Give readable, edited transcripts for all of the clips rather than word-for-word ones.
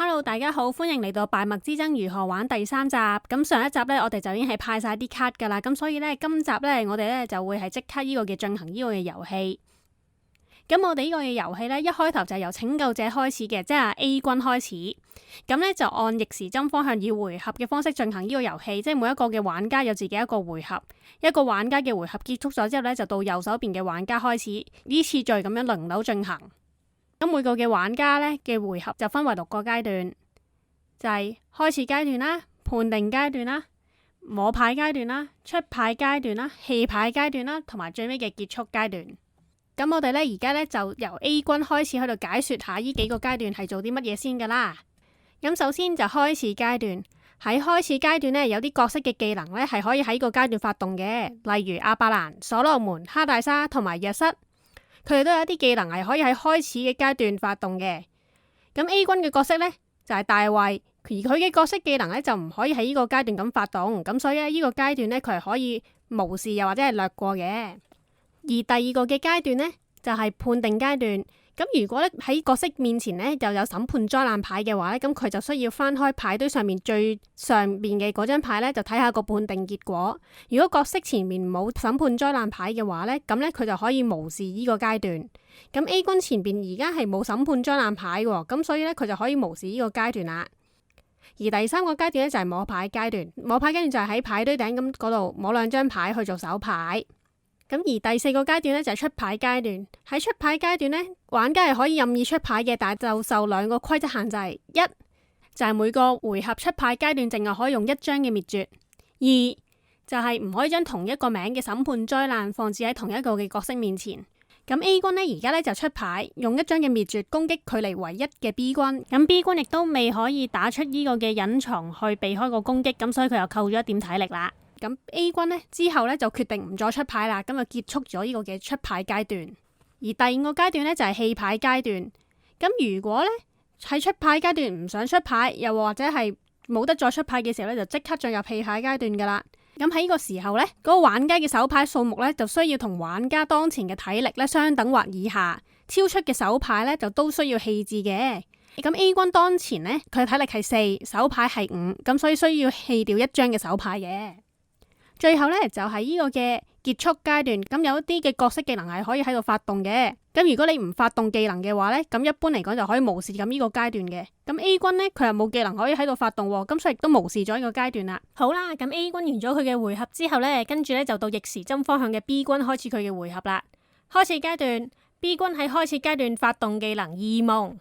Hello，大家好，歡迎嚟到敗墨之爭如何玩第3集。咁上一集呢，我哋就已經係派晒啲卡噶啦，咁所以呢，今集呢，我哋呢就會係即刻呢個嘅進行呢個嘅遊戲。咁我哋呢個嘅遊戲呢，一開頭就係由拯救者開始嘅，即係 A 軍開始。咁呢，就按逆時針方向以回合嘅方式進行呢個遊戲，即係每一個嘅玩家有自己一個回合，一個玩家嘅回合結束咗之後呢，就到右手邊嘅玩家開始，依次序咁樣輪流進行。咁每個嘅玩家呢嘅回合就分為6個階段，就係開始階段啦、判定階段啦、摸牌階段啦、出牌階段啦、棄牌階段啦，同埋最尾嘅結束階段。咁我哋呢而家呢就由 A 軍開始喺度解說下呢幾個階段係做啲乜嘢先噶啦。咁首先就開始階段，喺開始階段呢，有啲角色嘅技能呢係可以喺個階段發動嘅，例如阿伯蘭、所羅門、哈大沙同埋約瑟。佢哋都有一啲技能係可以喺開始嘅階段發動嘅。咁 A 軍嘅角色呢，就係大衛，而佢嘅角色技能呢，就唔可以喺呢個階段咁發動，咁所以呢個階段呢，佢係可以無視又或者係略過嘅。而第二個嘅階段呢，就係判定階段。咁如果咧喺角色面前呢，就有審判災難牌嘅話呢，咁佢就需要翻開牌堆上面最上面嘅嗰張牌呢，就睇下個判定結果。如果角色前面冇審判災難牌嘅話呢，咁呢，佢就可以無視呢個階段。咁 A 軍前邊而家係冇審判災難牌喎，咁所以呢，佢就可以無視呢個階段啦。而第三個階段呢，就係摸牌階段，摸牌階段就係喺牌堆頂咁嗰度摸2張牌去做手牌。咁而第4個階段呢，就係出牌階段。喺出牌階段呢，玩家係可以任意出牌嘅，但係就受2個規則限制：一就係每個回合出牌階段淨係可以用1張嘅滅絕；二就係唔可以將同一個名嘅審判災難放置喺同一個嘅角色面前。咁 A 軍呢而家呢就出牌用1張嘅滅絕攻擊距離為1嘅 B 軍。咁 B 軍亦都未可以打出呢個嘅隱藏去避開個攻擊，咁所以佢又扣咗1點體力啦。咁 A 軍呢之後呢就決定唔再出牌啦，咁就結束咗呢個嘅出牌階段。而第2個階段呢，就係棄牌階段。咁如果呢喺出牌階段唔想出牌，又或者係冇得再出牌嘅時候呢，就即刻進入棄牌階段噶啦。咁喺呢個時候呢，嗰個玩家嘅手牌數目呢，就需要同玩家當前嘅體力呢相等或以下，超出嘅手牌呢，就都需要棄置嘅。咁 A 軍當前呢，佢嘅體力係4，手牌係5，咁所以需要棄掉1張嘅手牌嘅。最後呢，就係呢個嘅結束階段，咁有一啲嘅角色技能係可以喺度發動嘅。咁如果你唔發動技能嘅話呢，咁一般嚟講就可以無視咁呢個階段嘅。咁 A 軍呢，佢又冇技能可以喺度發動，咁所以亦都無視咗呢個階段啦。好啦，咁 A 軍完咗佢嘅回合之後呢，跟住呢就到逆時針方向嘅 B 軍開始佢嘅回合啦。開始階段 B 軍喺開始階段發動技能異夢。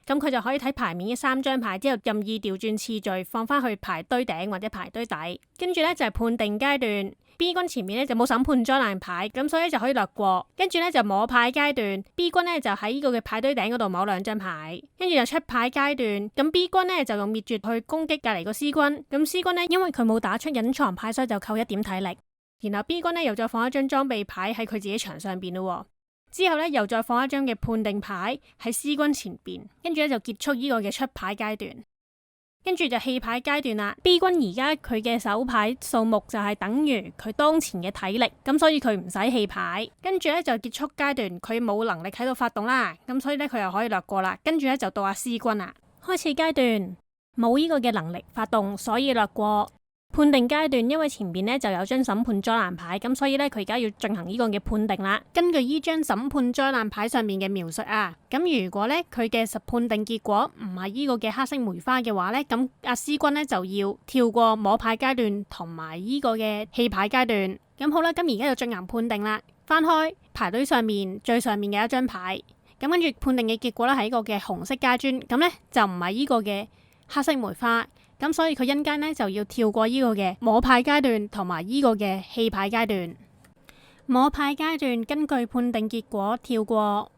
咁佢就可以睇牌面嘅3張牌之後，任意調轉次序放翻去牌堆頂或者牌堆底。跟住呢，就係判定階段 ，B 軍前面呢就冇審判災難牌，咁所以就可以略過。跟住呢，就摸牌階段 ，B 軍呢就喺呢個嘅牌堆頂嗰度摸2張牌。跟住就出牌階段，咁 B 軍呢就用滅絕去攻擊隔籬個 C 軍。咁 C 軍呢，因為佢冇打出隱藏牌，所以就扣1點體力。然後 B 軍呢又再放一張裝備牌喺佢自己場上邊咯。之後呢，又再放一張嘅判定牌喺 C 軍前邊，跟住呢，就結束呢個嘅出牌階段，跟住就棄牌階段啦。B 軍而家佢嘅手牌數目就係等於佢當前嘅體力，咁所以佢唔使棄牌。跟住呢，就結束階段，佢冇能力喺度發動啦，咁所以呢，佢又可以略過啦。跟住呢，就到阿 C 軍啦。開始階段冇呢個嘅能力發動，所以略過。判定階段，因為前邊呢就有張審判災難牌，咁所以呢，佢而家要進行呢個嘅判定啦。根據呢張審判災難牌上面嘅描述啊，咁如果呢，佢嘅實判定結果唔係呢個嘅黑色梅花嘅話呢，咁阿 C 軍呢就要跳過摸牌階段同埋呢個嘅棄牌階段。咁好啦，咁而家就進行判定啦。翻開牌堆上面最上面嘅一張牌，咁跟住判定嘅結果呢係一個嘅紅色階磚，咁呢就唔係呢個嘅黑色梅花。咁所以佢因間呢就要跳過呢個嘅摸牌階段同埋呢個嘅棄牌階段。摸牌階段根據判定結果跳過。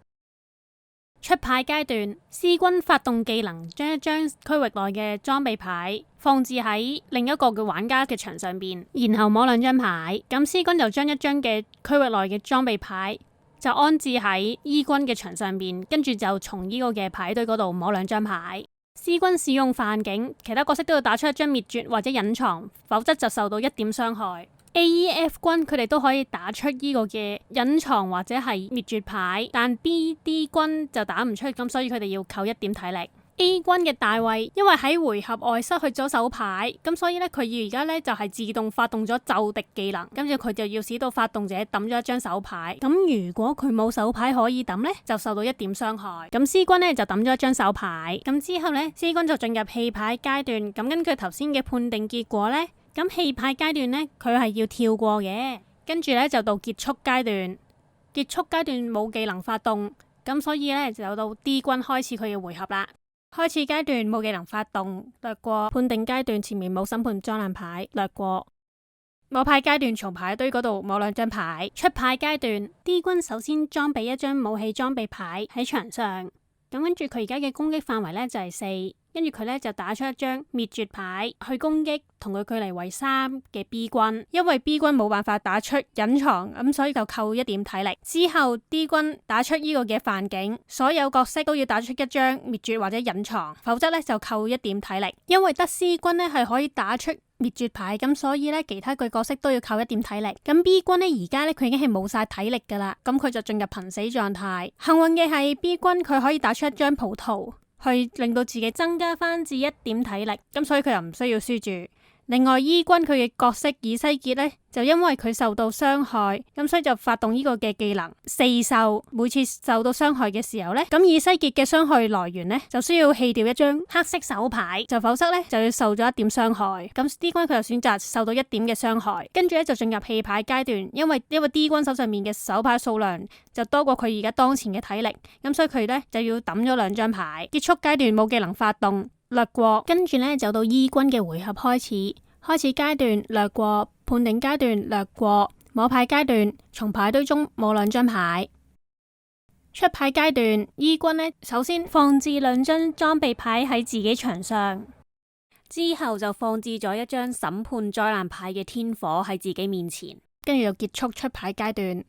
出牌階段 ，C 軍發動技能，將一張區域內嘅裝備牌放置喺另一個嘅玩家嘅場上邊，然後摸2張牌。咁 C 軍就將一張嘅區域內嘅裝備牌就安置喺 E 軍嘅場上邊，跟住就從呢個嘅牌堆嗰度摸2張牌。C 軍使用犯境，其他角色都要打出一張滅絕或者隱藏，否則就受到1點傷害。A、E、F 軍佢哋都可以打出呢個嘅隱藏或者係滅絕牌，但 B、D 軍就打唔出，咁所以佢哋要扣1點體力。A 軍嘅大衛因為喺回合外失去咗手牌，咁所以咧佢而家咧就係自動發動咗就敵技能，跟住佢就要使到發動者抌咗一張手牌。咁如果佢冇手牌可以抌咧，就受到1點傷害。咁 C 軍咧就抌咗一張手牌。咁之後咧 C 軍就進入棄牌階段。咁根據頭先嘅判定結果咧，咁棄牌階段咧佢係要跳過嘅，跟住咧就到結束階段。結束階段冇技能發動，咁所以咧就到 D 軍開始佢嘅回合啦。開始階段冇技能發動，略過。判定階段前面冇審判災難牌，略過。摸牌階段從牌堆嗰度摸2張牌。出牌階段 D 軍首先裝備一張武器裝備牌喺場上，咁跟住佢而家嘅攻擊範圍咧就係4，跟住佢咧就打出一張滅絕牌去攻擊同佢距離為3嘅 B 軍，因為 B 軍冇辦法打出隱藏，咁所以就扣1點體力。之後 D 軍打出呢個嘅犯境，所有角色都要打出一張滅絕或者隱藏，否則咧就扣1點體力。因為得 C 軍咧係可以打出滅絕牌，咁所以咧其他嘅角色都要扣1點體力。咁 B 軍咧而家咧佢已經係冇晒體力噶啦，咁佢就進入瀕死狀態。幸運嘅係 B 軍佢可以打出一張葡萄，去令到自己增加翻至1點體力，咁所以佢又唔需要輸住。另外 E 軍佢嘅角色以西結呢，就因為佢受到傷害，咁所以就發動呢個嘅技能4受。每次受到傷害嘅時候呢，咁以西結嘅傷害來源呢，就需要棄掉一張黑色手牌，就否則呢，就要受咗1點傷害。咁 D 軍佢就選擇受到1點嘅傷害，跟住咧就進入棄牌階段。因為 D 軍手上面嘅手牌數量就多過佢而家當前嘅體力，咁所以佢呢，就要抌咗2張牌。結束階段冇技能發動，略過。跟住咧就到 E 軍嘅回合開始。開始階段略過，判定階段略過，摸牌階段從牌堆中摸2張牌。出牌階段 E 軍呢，首先放置2張裝備牌喺自己場上，之後就放置咗一張審判災難牌嘅天火喺自己面前，跟住就結束出牌階段。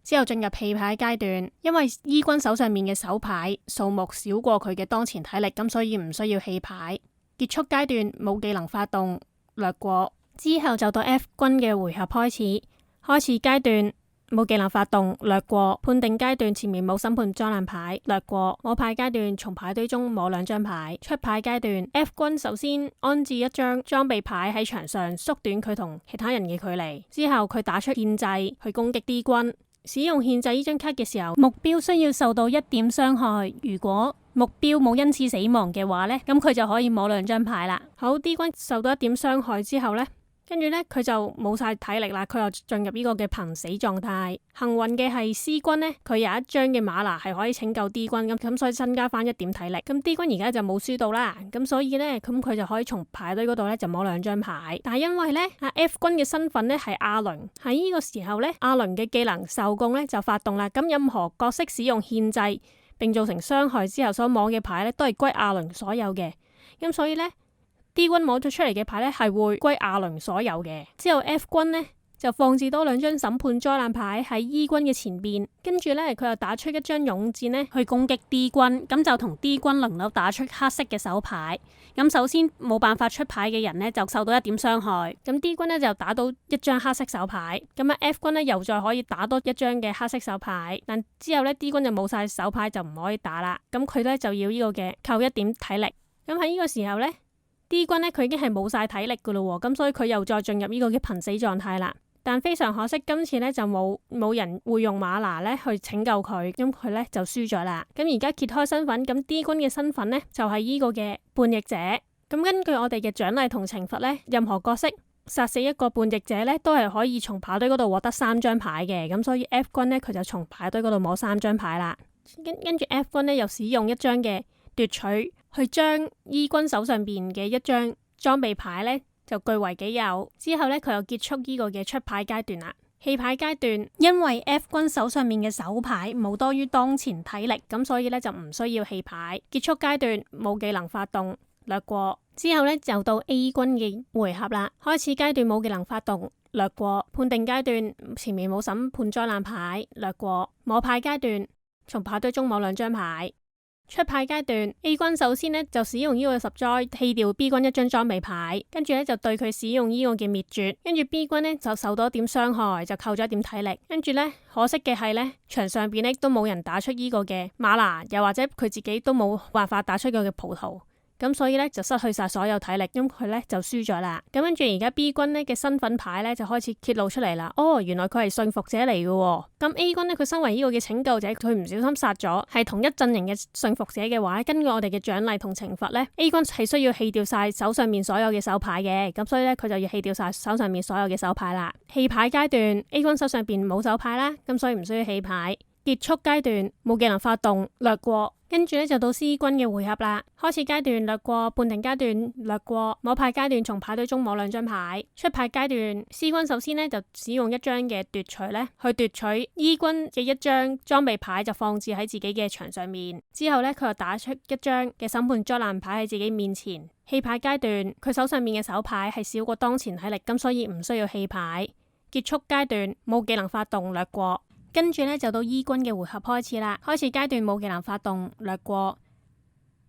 之後進入棄牌階段，因為 E 軍手上面嘅手牌數目少過佢嘅當前體力，咁所以唔需要棄牌。結束階段冇技能發動，略過。之後就到 F 軍嘅回合開始。開始階段冇技能發動，略過。判定階段前面冇審判災難牌，略過。摸牌階段從牌堆中摸2張牌。出牌階段 F 軍首先安置一張裝備牌喺場上，縮短佢同其他人嘅距離。之後佢打出獻祭去攻擊 D 軍。使用獻祭呢張卡嘅時候，目標需要受到1點傷害。如果目標冇因此死亡嘅話呢，咁佢就可以摸2張牌啦。好， D 軍受到1點傷害之後呢，跟住呢，佢就冇晒體力啦，佢又進入呢個嘅瀕死狀態。幸運嘅係 C 軍呢，佢有一張嘅瑪拿係可以拯救 D 軍，咁所以增加翻1點體力。咁 D 軍而家就冇輸到啦，咁所以呢，咁佢就可以從牌堆嗰度呢就摸2張牌。但係因為呢，F 軍嘅身份呢係阿倫，喺呢個時候呢，阿倫嘅技能受供呢就發動啦。咁任何角色使用獻祭並造成傷害之後所摸嘅牌呢，都係歸阿倫所有嘅。咁所以呢，D 軍摸咗出嚟嘅牌呢係會歸阿倫所有嘅。之後 F 軍呢就放置多2張審判災難牌喺 E 軍嘅前邊，跟住呢，佢又打出一張勇戰呢去攻擊 D 軍，咁就同 D 軍輪流打出黑色嘅手牌。咁首先冇辦法出牌嘅人呢就受到1點傷害，咁 D 軍呢就打到一張黑色手牌，咁F 軍呢又再可以打多一張嘅黑色手牌，但之後呢 D 軍就冇晒手牌就唔可以打啦，咁佢呢就要呢個嘅扣1點體力。咁喺呢個時候呢， D 軍呢佢已經係冇晒體力噶咯，咁所以佢又再進入呢個嘅瀕死狀態啦。但非常可惜，今次呢就冇人會用瑪拿呢去拯救佢，咁佢呢就輸咗啦。咁而家揭開身份，咁 D 軍嘅身份呢就係呢個嘅叛逆者。咁根據我哋嘅獎勵同懲罰呢，任何角色殺死一個叛逆者呢都係可以從牌堆嗰度獲得3張牌嘅。咁所以 F 軍呢佢就從牌堆嗰度摸3張牌啦。跟住 F 軍呢又使用一張嘅奪取去將 E 軍手上邊嘅一張裝備牌呢就據為己有。之後呢，佢又結束呢個嘅出牌階段啦。棄牌階段，因為 F 軍手上面嘅手牌冇多於當前體力，咁所以呢就唔需要棄牌。結束階段冇技能發動，略過。之後呢，就到 A 軍嘅回合啦。開始階段冇技能發動，略過。判定階段前面冇審判災難牌，略過。摸牌階段從牌堆中摸2張牌。出牌階段 A 軍首先呢就使用呢個十災棄掉 B 軍一張裝備牌，跟住呢就對佢使用呢個嘅滅絕，跟住 B 軍呢就受到一點傷害，就扣咗一點體力，跟住呢，可惜嘅係呢，場上邊呢都冇人打出呢個嘅馬拿，又或者佢自己都冇辦法打出個嘅葡萄。咁所以咧就失去晒所有體力，咁佢咧就輸咗啦。咁跟住而家 B 軍咧嘅身份牌咧就開始揭露出嚟啦。哦，原來佢係馴服者嚟嘅。咁 A 軍咧佢身為呢個嘅拯救者，佢唔小心殺咗係同一陣營嘅馴服者嘅話，根據我哋嘅獎勵同懲罰咧，A 軍係需要棄掉晒手上面所有嘅手牌嘅。咁所以咧佢就要棄掉晒手上面所有嘅手牌啦。棄牌階段 A 軍手上邊冇手牌啦，咁所以唔需要棄牌。結束階段冇技能發動，略過。跟住咧就到 C 軍嘅回合啦。開始階段略過，判定階段略過，摸牌階段從牌堆中摸兩張牌。出牌階段 C 軍首先呢就使用一張嘅奪取呢去奪取 E 軍嘅一張裝備牌，就放置喺自己嘅牆上面。之後呢，佢又打出一張嘅審判災難牌喺自己面前。棄牌階段佢手上面嘅手牌係少過當前體力，咁所以唔需要棄牌。結束階段冇技能發動，略過。跟住咧就到 E 軍嘅回合開始啦。開始階段冇技能發動，略過。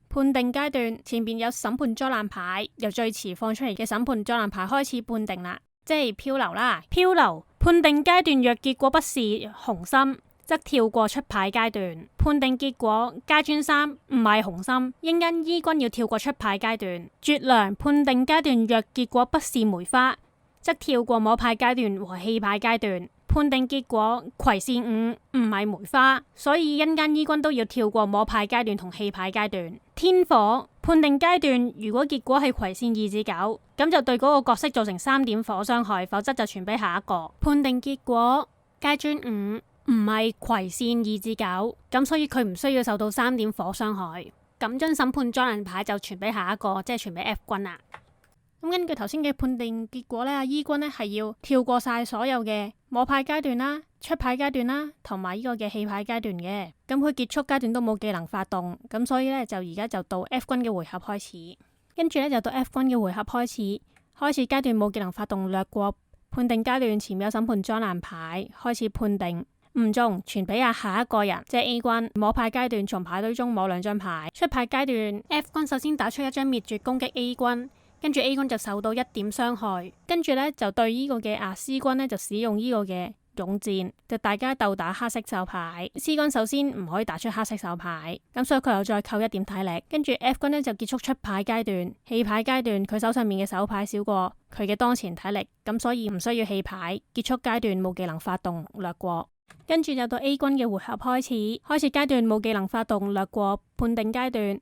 判定階段前邊有審判災難牌，由最遲放出嚟嘅審判災難牌開始判定啦，即係漂流啦。漂流判定階段若結果不是紅心，則跳過出牌階段。判定結果階磚3唔係紅心，應因 E 軍要跳過出牌階段。絕糧判定階段若結果不是梅花，則跳過摸牌階段和棄牌階段。判定結果葵扇5唔係梅花，所以因間 E 軍都要跳過摸牌階段同棄牌階段。天火判定階段如果結果係葵扇2至9，咁就對嗰個角色造成3點火傷害，否則就傳俾下一個。判定結果階磚5唔係葵扇2至9，咁所以佢唔需要受到3點火傷害。咁張審判災難牌就傳俾下一個，即係傳俾 F 軍啦。咁根據頭先嘅判定結果呢，E 軍呢係要跳過晒所有嘅摸牌階段啦、出牌階段啦，同埋呢個嘅棄牌階段嘅。咁佢結束階段都冇技能發動，咁所以呢，就而家就到 F 軍嘅回合開始。跟住呢，就到 F 軍嘅回合開始。開始階段冇技能發動，略過。判定階段前面有審判災難牌，開始判定唔中，傳俾下一個人，即係 A 軍。摸牌階段從牌堆中摸兩張牌。出牌階段 F 軍首先打出一張滅絕攻擊 A 軍。跟住 A 軍就受到1點傷害，跟住呢，就對呢個嘅C 軍呢就使用呢個嘅勇戰，就大家鬥打黑色手牌。C 軍首先唔可以打出黑色手牌，咁所以佢又再扣1點體力。跟住 F 軍呢就結束出牌階段。棄牌階段佢手上面嘅手牌少過佢嘅當前體力，咁所以唔需要棄牌。結束階段冇技能發動，略過。跟住就到 A 軍嘅回合開始。開始階段冇技能發動，略過。判定階段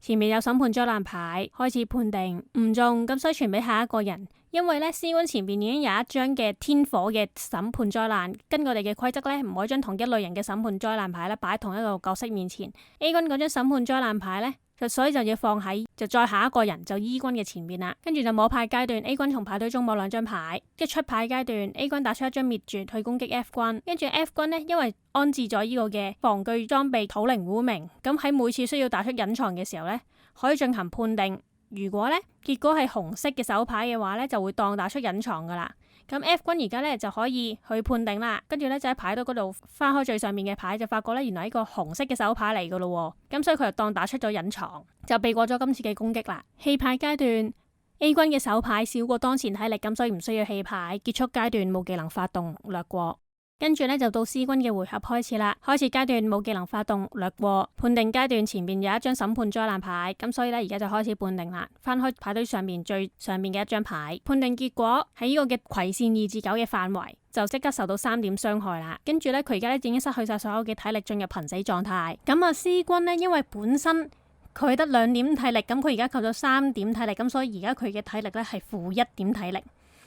前面有審判災難牌，開始判定唔中，咁所以傳俾下一個人。因為呢 C 軍前邊已經有一張嘅天火嘅審判災難，根據我哋嘅規則呢，唔可以將同一類型嘅審判災難牌呢擺喺同一個角色面前。A 軍嗰張審判災難牌呢，所以就要放喺就再下一個人就 E 軍嘅前面啦。跟住就摸牌階段 ，A 軍從牌堆中摸兩張牌。跟住出牌階段 ，A 軍打出一張滅絕去攻擊 F 軍。跟住 F 軍呢，因為安置咗呢個嘅防具裝備土靈污名，咁喺每次需要打出隱藏嘅時候呢，可以進行判定。如果呢結果係紅色嘅手牌嘅話呢，就會當打出隱藏噶啦。咁 F 軍而家呢就可以去判定啦，跟住呢就喺牌堆嗰度翻開最上面嘅牌，就發覺呢原來係一個紅色嘅手牌嚟噶咯。咁所以佢就當打出咗隱藏，就避過咗今次嘅攻擊啦。棄牌階段 A 軍嘅手牌少過當前體力，咁所以唔需要棄牌。結束階段冇技能發動，略過。跟住呢，就到 C 軍嘅回合開始啦。開始階段冇技能發動，略過。判定階段前面有一張審判災難牌，咁所以呢，而家就開始判定啦。翻開牌堆上面最上面嘅一張牌，判定結果喺呢個嘅葵扇2至9嘅範圍，就即刻受到3點傷害啦。跟住呢，佢而家呢已經失去晒所有嘅體力，進入瀕死狀態。咁啊 C 軍呢，因為本身佢得2點體力，咁佢而家扣咗3點體力，咁所以而家佢嘅體力呢係負1點體力。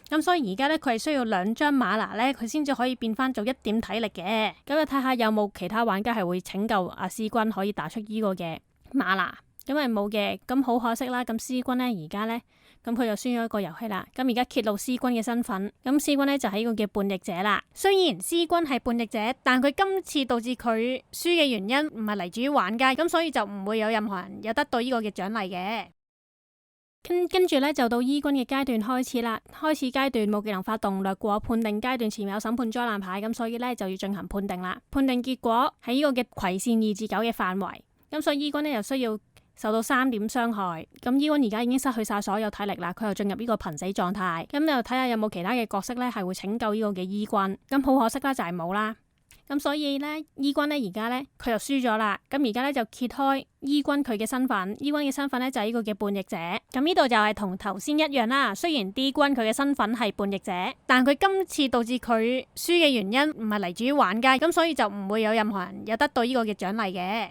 咁所以而家咧，佢係需要2張馬拿咧，佢先至可以變翻做1點體力嘅。咁就睇下有冇其他玩家係會拯救阿 C 軍可以打出呢個嘅馬拿。咁係冇嘅，咁好可惜啦。咁 C 軍咧而家咧，咁佢就輸咗一個遊戲啦。咁而家揭露 C 軍嘅身份，咁 C 軍咧就係呢個嘅叛逆者啦。雖然 C 軍係叛逆者，但佢今次導致佢輸嘅原因唔係嚟自於玩家，咁所以就唔會有任何人有得到呢個嘅獎勵嘅。跟住咧就到 E 軍嘅階段開始啦。開始階段冇技能發動，略過。判定階段前面有審判災難牌，咁所以咧就要進行判定啦。判定結果喺呢個嘅葵扇2至9嘅範圍，咁所以 E 君呢又需要受到3點傷害。咁 E 君而家已經失去晒所有體力啦，佢又進入呢個瀕死狀態。咁你又睇下有冇其他嘅角色呢係會拯救呢個嘅 E 君。咁好可惜啦，就係冇啦。咁所以呢 E 君呢而家呢，佢就輸咗啦。咁而家呢，就揭開 E 君佢嘅身份。E 君嘅身份呢，就係呢個嘅叛逆者。咁呢度就係同頭先一樣啦。雖然 D 君佢嘅身份係叛逆者，但佢今次導致佢輸嘅原因唔係嚟自於玩家，咁所以就唔會有任何人有得到呢個嘅獎勵嘅。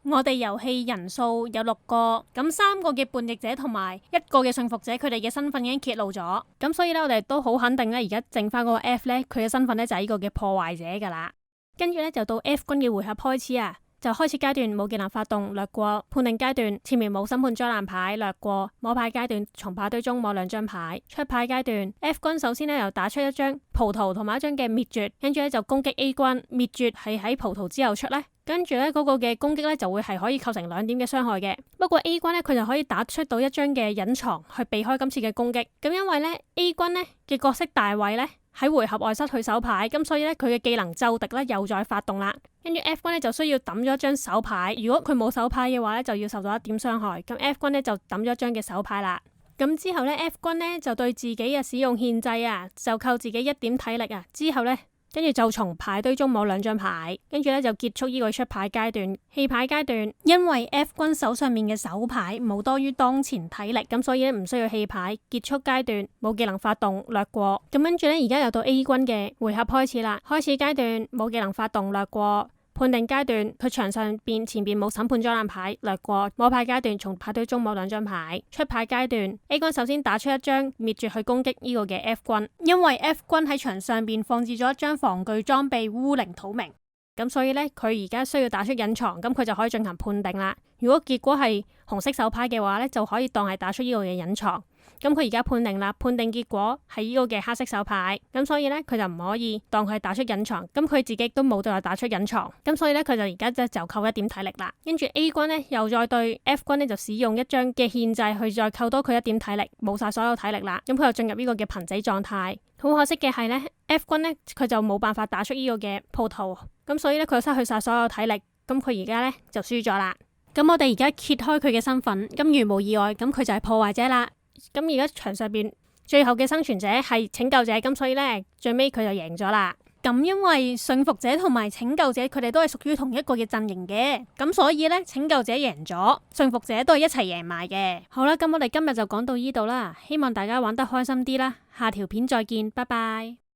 我哋遊戲人數有6個，咁3個嘅叛逆者同埋1個嘅馴服者，佢哋嘅身份已經揭露咗。咁所以呢，我哋都好肯定呢，而家剩翻嗰個 F 呢，佢嘅身份呢，就係呢個嘅破壞者噶啦。跟住咧就到 F 君嘅回合開始啊，就開始階段冇技能發動略過，判定階段前面冇審判災難牌略過，摸牌階段從牌堆中摸2張牌，出牌階段 F 君首先咧又打出一張葡萄同埋一張嘅滅絕，跟住咧就攻擊 A 君，滅絕係喺葡萄之後出咧，跟住咧嗰個嘅攻擊咧就會係可以構成2點嘅傷害嘅。不過 A 君咧佢就可以打出到一張嘅隱藏去避開今次嘅攻擊。咁因為咧 A 君咧嘅角色大衛咧喺回合外失去手牌，咁所以咧佢嘅技能奏敵咧又再發動啦。跟住 F 君咧就需要抌咗一張手牌，如果佢冇手牌嘅話咧就要受到1點傷害。咁 F 君咧就抌咗一張嘅手牌啦。咁之後咧 F 君咧就對自己嘅使用獻祭啊，就扣自己1點體力啊。之後咧跟住就從牌堆中摸2張牌，跟住咧就結束呢個出牌階段。棄牌階段，因為 F 君手上面嘅手牌冇多於當前體力，咁所以咧唔需要棄牌。結束階段冇技能發動略過。咁跟住咧而家又到 A 君嘅回合開始啦。開始階段冇技能發動略過。判定階段佢場上邊前邊冇審判災難牌略過。摸牌階段從牌堆中摸2張牌。出牌階段 A 君首先打出一張滅絕去攻擊呢個嘅 F 君，因為 F 君喺場上邊放置咗一張防具裝備烏靈土明，咁所以呢，佢而家需要打出隱藏，咁佢就可以進行判定啦。如果結果係紅色手牌嘅話呢，就可以當係打出呢個嘅隱藏。咁佢而家判定啦，判定結果係呢個嘅黑色手牌，咁所以呢，佢就唔可以當佢係打出隱藏，咁佢自己都冇再打出隱藏，咁所以呢，佢就而家就扣1點體力啦。跟住 A 君呢，又再對 F 君呢，就使用一張嘅獻祭去再扣多佢1點體力，冇晒所有體力啦，咁佢又進入呢個嘅瀕死狀態。好可惜嘅係呢 F 君呢，佢就冇辦法打出呢個嘅葡萄，咁所以呢，佢就失去晒所有體力，咁佢而家呢，就輸咗啦。咁我哋而家揭開佢嘅身份，咁如無意外，咁佢就係破壞者啦。咁而家場上邊最後嘅生存者係拯救者，咁所以呢，最尾佢就贏咗啦。咁因為馴服者同埋拯救者佢哋都係屬於同一個嘅陣營嘅，咁所以呢，拯救者贏咗，馴服者都係一齊贏埋嘅。好啦，咁我哋今日就講到呢度啦，希望大家玩得開心啲啦，下條片再見，拜拜。